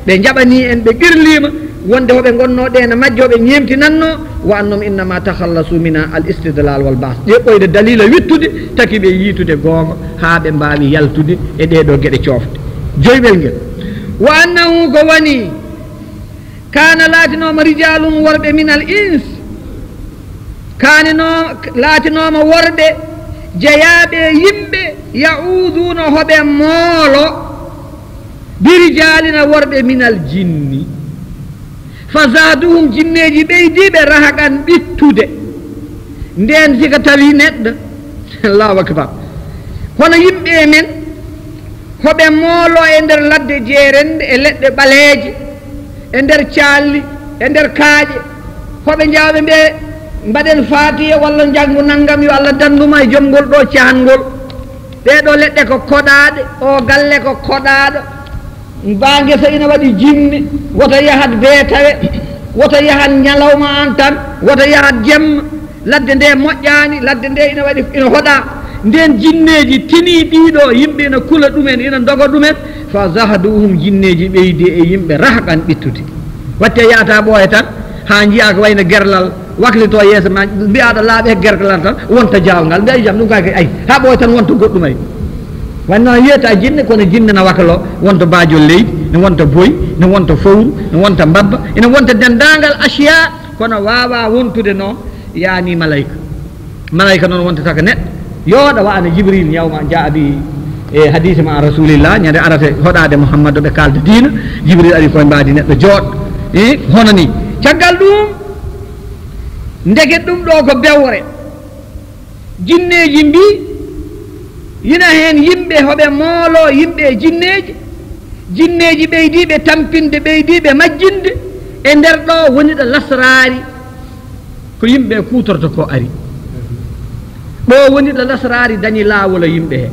ɓe jaɓani en ɓe qirlima wonde hoɓe gonnoɗe ene majjo ɓe ñemtinanno wa annum innama takhallasu mina al istidlal wal bas ƴeɓɓoyde dalila wittude taki ɓe yiitude goonga ha ɓe mbawi yaltude e ɗeɗo gueɗe coofde joyɓel ngel wa annahu ko woni kana laatinoma rijalum worɓe min al ins laatinoma worɓe jeyaɓe yimɓe yauduna hoɓe moolo birijalina worɓe min al jinni fazaduhum jinneji ɓeydiɓe rahagan ɓittude nden sika tawi neɗɗo allahu akbar hono yimɓe men hoɓe moolo e nder ladde jeerende e leɗɗe ɓaleeje e nder calli e nder kaaƴe hoɓe jawɓe ɓe mbaɗen fatiya walla janggu naggam yo Allah danduma e jomgol ɗo cahangol ɗeɗo leɗɗe ko koɗaɗe o galle ko koɗaɗo mbangesa ina waɗi jinne woto yahat beetawe woto yahat ñalawma an tan woto yahat jemma ladde nde moƴƴani ladde nde ina waɗi ina hoɗa nden jinneji tini ɗiɗo yimɓe ina kula ɗumen ina doga ɗumen fa zahduhum jinneji ɓeydi e yimɓe rahqan ɓittude watte yahata ɓooya tan ha jiiya ko wayno gerlal waklito yeeso ma mbiyaɗo laaɓe e gerlal tan wonta jawgal mbiya jam ɗum kake ay ha ɓooya tan wonta goɗɗum ay wanno yiyata jinne kono jinne na wakalo wonta baajol leydi ne wonta boy ne wonta fowru ne wonta mbabba ene wonta dendagal asiya kono wawa wontude noon yaani malayka noon wontata ko neɗɗo yooɗa wano jibril yawma jaa bi e hadise ma rasulillah ñande arata hoɗade mouhammadou ɓe kalda diina jibril ari koye mbadi neɗɗo jooɗo hono ni caggal ɗum ndeket ɗum ɗo ko bewre jinneji mbi yina hen yimɓe hoɓe moolo yimɓe jinneji ɓeydiɓe tampinde ɓeydiɓe majjinde e nder ɗo woni ɗo lasrari ko yimɓe kutorto ko ari ɗo woni ɗo lasrari dañi laawol yimɓe he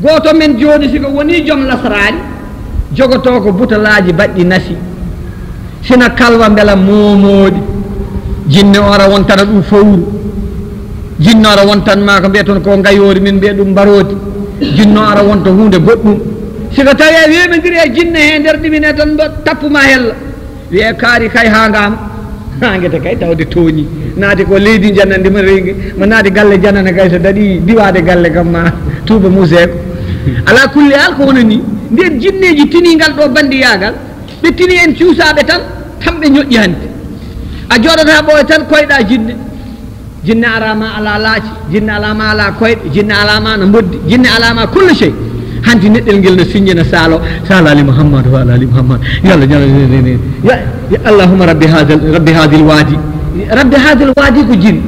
goto men joni siko woni joom lasrari jogoto ko butalaji baɗɗi nasi sina kalwa beela momoɗi jinne ora wontana ɗum fowru jinno ara wontanma ko mbiyeton ko gayori min mbiya ɗum mbarodi jinno ara wonta hunde goɗɗum siko tawi a wemidiri e jinne he nder ɗimine tan tappuma hella wiye kaari kay ha ngama ha guete kay tawde tooñi naati ko leydi jannandi ma reygi ma naati galle jannane kay so daɗi diwade galle kam ma tuuba museko ala kulli hal ko woni ni nden jinneji tinigal ɗo bandiyagal ɓe tini en cuusaɓe tan ɓe ñoƴƴi hande a jooɗata ɓooye tan koyɗa jinne arama ala laaci jinne alama ala koyɗe jinne alama no moddi jinne alama kulle chey hanti neɗɗel ngel no siññina salo ali mouhammad wa ala ali mouhammad yallah ya allahumma rabbi hadil wadi ko jinne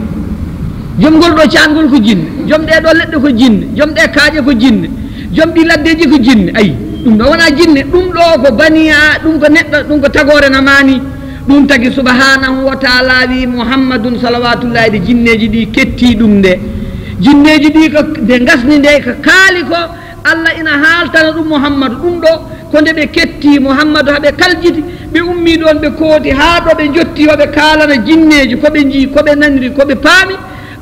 joom ngol ɗo cangol ko jinne joom ɗeɗo leɗɗe ko jinne joom ɗe kaaƴe ko jinne joom ɗi laddeji ko jinne ayi ɗum ɗo wona jinne ɗum ɗo ko baniya ɗum ko neɗɗo ɗum ko tagore namani ɗum tagi subhanahu wa taala wi mouhammadun salawatullahi ɗe jinneji ɗi ketti ɗum nde jinneji ɗi ko nde gasni nde ko kaali ko allah ina haaltana ɗum mouhammadou ɗum ɗo ko nde ɓe ketti mouhammadou haɓe kaljiti ɓe ummi ɗon ɓe kooti haa ɗo ɓe jotti hoɓe kaalana jinneji koɓe jii koɓe naniri koɓe paami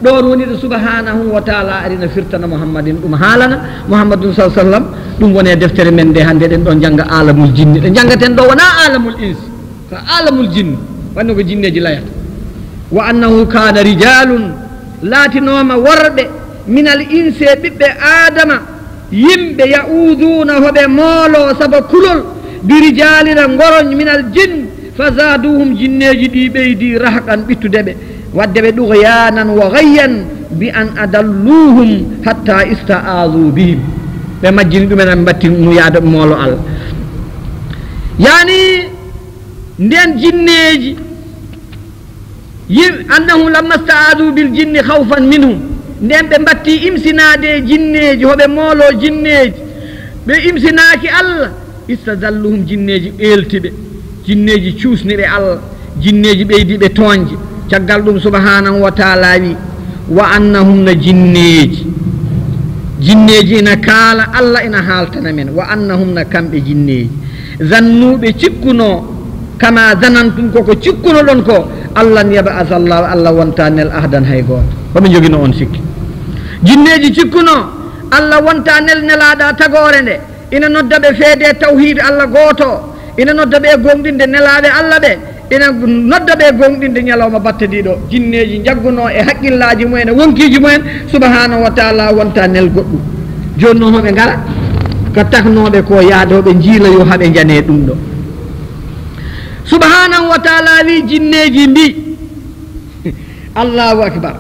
ɗon woni ɗo subhanahu wa taala arina firtana mouhammadin ɗum haalana mouhammadou sa sallam ɗum woni e deftere men nde hannde ɗen ɗon jannga alamul jinni ɗe janngaten ɗo wona alamul insi ko alamul jinni wanno ko jinneji layata wa annahu kana rijalun laatinoma worɓe minal inse ɓiɓɓe adama yimɓe yauduna hoɓe moolo saba kulol birijalina ngoroñ minal jinn fazaduhum jinneji ɗi ɓeydi rahqan ɓittudeɓe wadde ɓe ɗughyanan wa ghayyan bi an adalluhum hatta ista'azu bihim ɓe majjini ɗumen ɓe mbatti yaade moolo Allah yani nden jinneji annahum lamma sta'azu bil jinni khawfan minhum nden ɓe mbatti imsinade jinneji hoɓe moolo jinneji ɓe imsinaki Allah istadalluhum jinneji ɓeltiɓe jinneji cuusniɓe Allah jinneji ɓeydiɓe toonje caggal ɗum subhanahu wa taala wi wa annahum na jinneji ina kaala Allah ina haaltana men wa annahum na kamɓe jinneji zannuɓe cikkuno kama zanantum koko cikkuno ɗon ko Allah yab'atha Allah wonta nel ahdan hay goto hoɓe jogino on sikki jinneji cikkuno Allah wonta nelaɗa tagore nde ina nodda ɓe feede tawhid Allah goto ina nodda ɓe gonɗinde nelaɓe Allah ɓe ina nodda ɓe gonɗinde ñalawma battediɗo jinneji jagguno e haqqillaji mumen e wonkiji mumen subhanahu wa taala wonta nel goɗɗum joni noon hoɓe ngara ko taknoɓe ko yaadoɓe jiilayo haɓe jane ɗum ɗo subhanahu wa taala wi jinneji mbi allahu akbar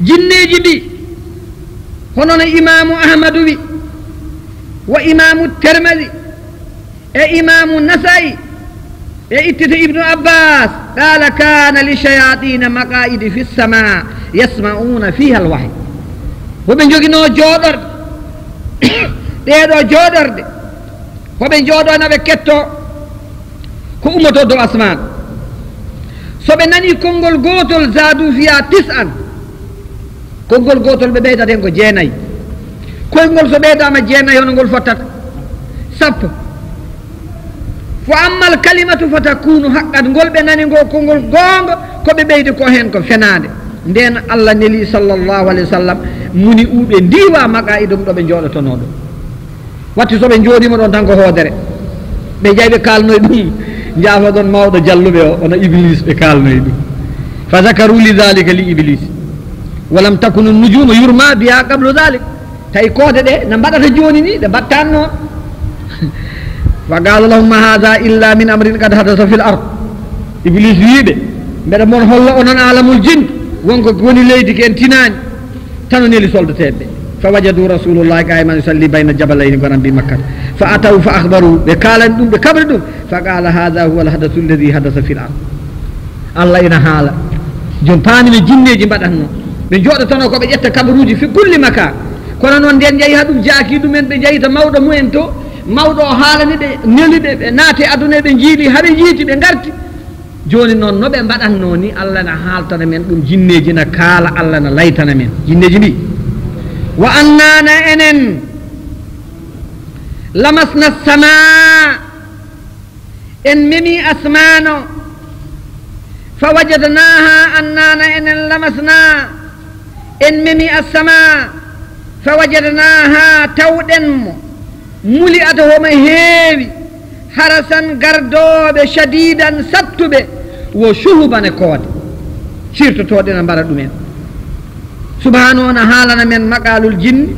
jinneji mbi hono no imamu ahmadu wi wa imamu termadi e imamu nasai e ittita ibnu abbas qala kana li shayatina maqaidi fi sama yasmauna fiha alwahy woɓe joguino jooɗorde ɗeɗo jooɗorde hoɓe jooɗonaɓe ketto ko ummoto dow asman soɓe nani konngol gotol zadu fiya tis'an konngol gotol ɓe ɓeydata hen ko jeenayyi koyngol so ɓeydama jeenayyi hono ngol fottata sappo fo ammal kalimatu fatakunu haqqat ngol ɓe nani ngo konngol gonga koɓe ɓeydi ko hen ko fenade nden Allah neli sallllahu alayhi wa sallam muni uɓe ndiwa maqaidum ɗo ɓe jooɗotono ɗo watti soɓe jooɗima ɗon tan ko hoodere ɓe jayi ɓe kalnoye ɗum jaafoɗon mawɗo jalluɓe o ono iblis ɓe kalnoye ɗum fa zakaru li dhalika li iblis walam takunu nujuma yurma biha qablu dhalik tawi koode ɗe no mbaɗata joni ni ɗe mbattan noon fa qala lahum ma hada illa min amrin qad hadasa fi l ard iblis wiiɓe mbeɗa moon holla onon alamul jin wonko woni leydi ken tinani tano neli soldateɓe fa wajadu rasulullahi qaiman yusalli bayna jabalayni gonan mbi makkata fa ataw fa akhbaru ɓe kalani ɗum ɓe kabri ɗum fa qala hada huwa alhadathu alladi hadasa fi l ard allah ina haala joni paamino jinneji mbaɗatno ɓe jooɗotono koɓe ƴetta kabaruji fi kulli makan kono noon nden jeeyi ha ɗum jaaki ɗumen ɓe jeyita mawɗo mumen to mawɗo o haalani ɓe neliɓe ɓe naati aduna ɓe jiili haɓe jiiti ɓe garti joni noon no ɓe mbaɗatno ni allah na haaltana men ɗum jinneji na kaala allah na laytana men jinneji mbi wa annana enen lamasna sama en memi asmano fa wajadnaha annana enen lamasna en memi assama fa wajadnaha tawɗenmo muli ata homo heewi harasan gardoɓe shadidan sattuɓe wo shuhubane koode sirtotoɗe no mbaɗa ɗumen subhanahu na haalana men maqalul jinni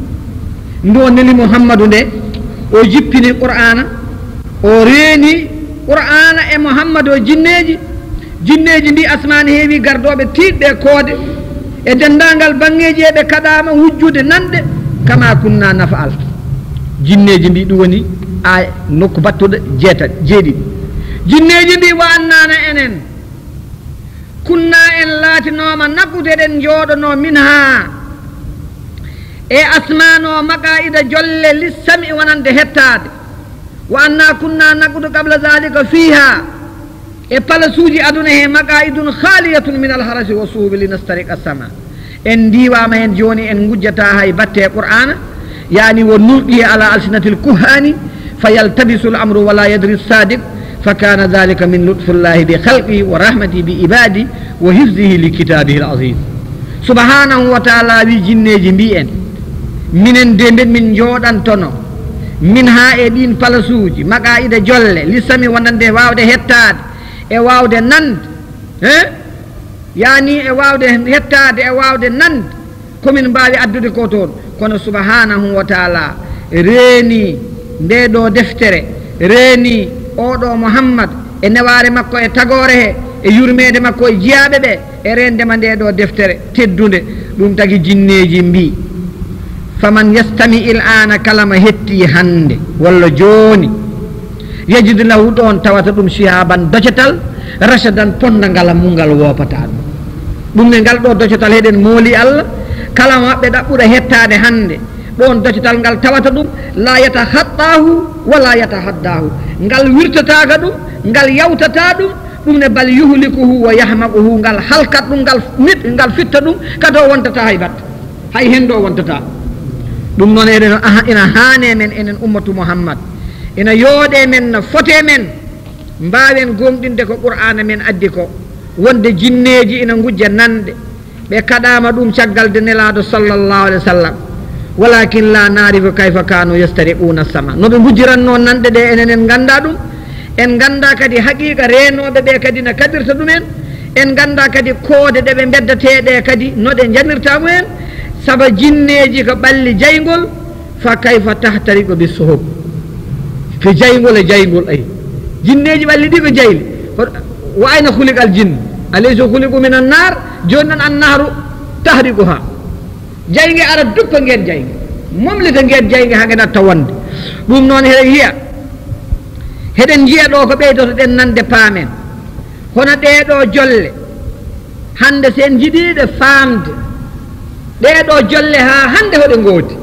ndo neli mouhammadou nde o jippini qur'ana o reeni qur'ana e mouhammadou o jinneji mbi asmani heewi gardoɓe tiɗɓe koode e dendagal bangeji eɓe kaɗama wujjude nanɗe kama kunna nafa'al jinneji mbi ɗum woni a nokku battuɗo jeeɗiɗi jinneji mbi wa annana enen kunna en laatinoma nabbudeɗen jooɗono min ha e asmano maqaida jolle lissami wonande hettade wa anna kunna naqdudu qabla dhalika fiha e palasuji aduna he maqaidun khaliyatun min alharasi wa suhubi linastariq assama en ndiwama hen joni en gujjata hay batte qur'ana yani wo nulqi ala alsinati lkuhani fayaltabisu lamru wala yadri sadiq فكان ذلك من لطف الله بخلقه ورحمته بعباده وحفظه لكتابه العظيم سبحانه وتعالى بجنيجي بيئن minen de mbeɗ min jooɗantono min ha e ɗin palasuji maqaida jolle lissami wonande wawde hettade e wawde nande yani e wawde hettade e wawde nande komin mbawi addude ko toon kono subhanahu wa taala reeni nde ɗo deftere reeni oɗo mouhammad e neware makko e tagore he e yurmede makko e jiyaɓe ɓe e rendema nde ɗo deftere teddude ɗum tagi jinneji mbi faman yastami il ana kalama hetti hande walla joni yajidu lahu ɗon tawata ɗum sihaban docatal rachadan ponda ngala mungal wopata ɗum ne ngal ɗo docatal heɗen mooli allah kala maɓɓe ɗaɓɓuɗa hettade hande ɗon docatal ngal tawata ɗum la yatahattahu wala yatahaddahu ngal wirtataka ɗum ngal yawtata ɗum ɗum ne bal yuhlikuhu wa yahmaquhu ngal halkat ɗum ngal fitta ɗum kado wontata hay batta hay hen ɗo wontata ɗum noon eɗen ina haane men enen ummatu mouhammad ina yooɗe men no fote men mbawen gomɗinde ko qur'ana men addi ko wonde jinneji ina gujja nande ɓe kaɗama ɗum caggal de nelaɗo sallllahu alih wa sallam walakin la narifu kayfa kanu yastariquna sama noɓe gujjiranno nanɗe ɗe enen en ganda ɗum en ganda kadi haqiqa renoɓe ɓe kadi no kadirta ɗumen en ganda kadi koode ɗe ɓe beddateɗe kadi no ɗe janirta mumen saba jinneji ko ɓalli jaygol fa kayfa tahtariqu bisuhub ko jaygol e jaygol ay jinneji ɓalli ɗi ko jayli wa ayna khuliqa al jinn alaysa khuliqu min an nar joni noon annaru tahriquha jayge ara duppa ngeen jayge momlita ngeen jayge ha ngeen atta wonde ɗum noon heɗen yiya heɗen jiya ɗo ko ɓeydoto ɗen nande paamen hono ɗeɗo jolle hande sen jiɗiɗe famde ɗeɗo jolle ha hande hoɗe ngoodi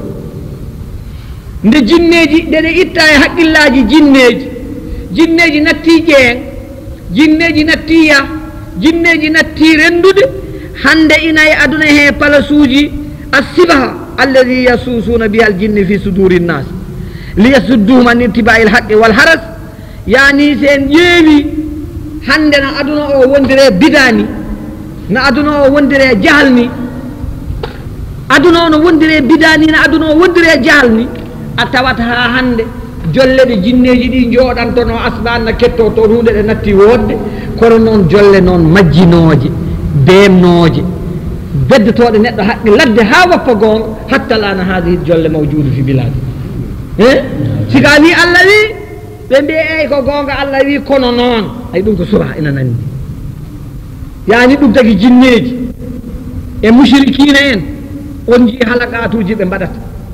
nde jinneji ɗeɗe itta e haqqillaji jinneji natti ƴeen jinneji natti ya jinneji natti rendude hande ina e aduna he palasuji asibaha alladi yasusuna biha al jinni fi suduri nnas liyasudduhum an ittibai l haqqi wal haras yani sen ƴeewi hande no aduna o wondire bidani no aduna o wondire jahalni aduna o no wondire bidani no aduna o wondire jahalni a tawat ha hande jolle ɗe jinneji ɗi jooɗantono asman no ketto toon hunde ɗe natti wodde kono noon jolle noon majjinoje beemnoje beddotoɗe neɗɗo haqqi ladde ha woppa gonga hatta lana hadihi jolle mawjudu fi biladi sika wi allah wi ɓe mbiye eyyi ko gonga allah wi kono noon ay ɗum ko suba ina nandi yani ɗum tagi jinneji e mushrikina en on jii halakatuji ɓe mbaɗata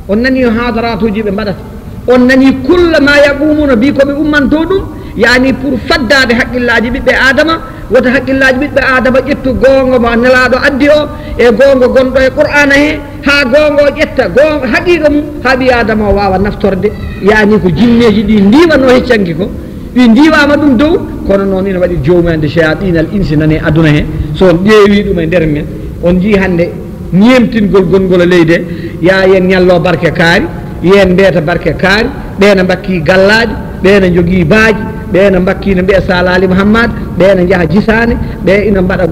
on nani hadaratuji ɓe mbaɗata on nani kulla ma yaqumuna bi koɓe ummanto ɗum yani pour faddade haqqillaji ɓiɓɓe adama wota haqqillaji ɓiɓɓe adama ƴettu gonga mo nelaɗo addi o e gonga gonɗo e qur'ana he ha gonga o ƴetta gonga haqiqa mum ha ɓi adama o wawa naftorde yani ko jinneji ɗi ndiwano heccanki ko ɗi ndiwama ɗum dow kono noon ina waɗi jowmande shayatinal insi nane aduna he so on ƴeewi ɗum e nder men on jii hande ñemtingol gongol e leydi e ya yen ñallo barke kaari yen mbiyata barke kaari ɓeena mbakki gallaji ɓeena jogii baaji ɓeena mbakki no mbiya salali mouhammad ɓeena jaaha jisane ɓe ina mbaɗa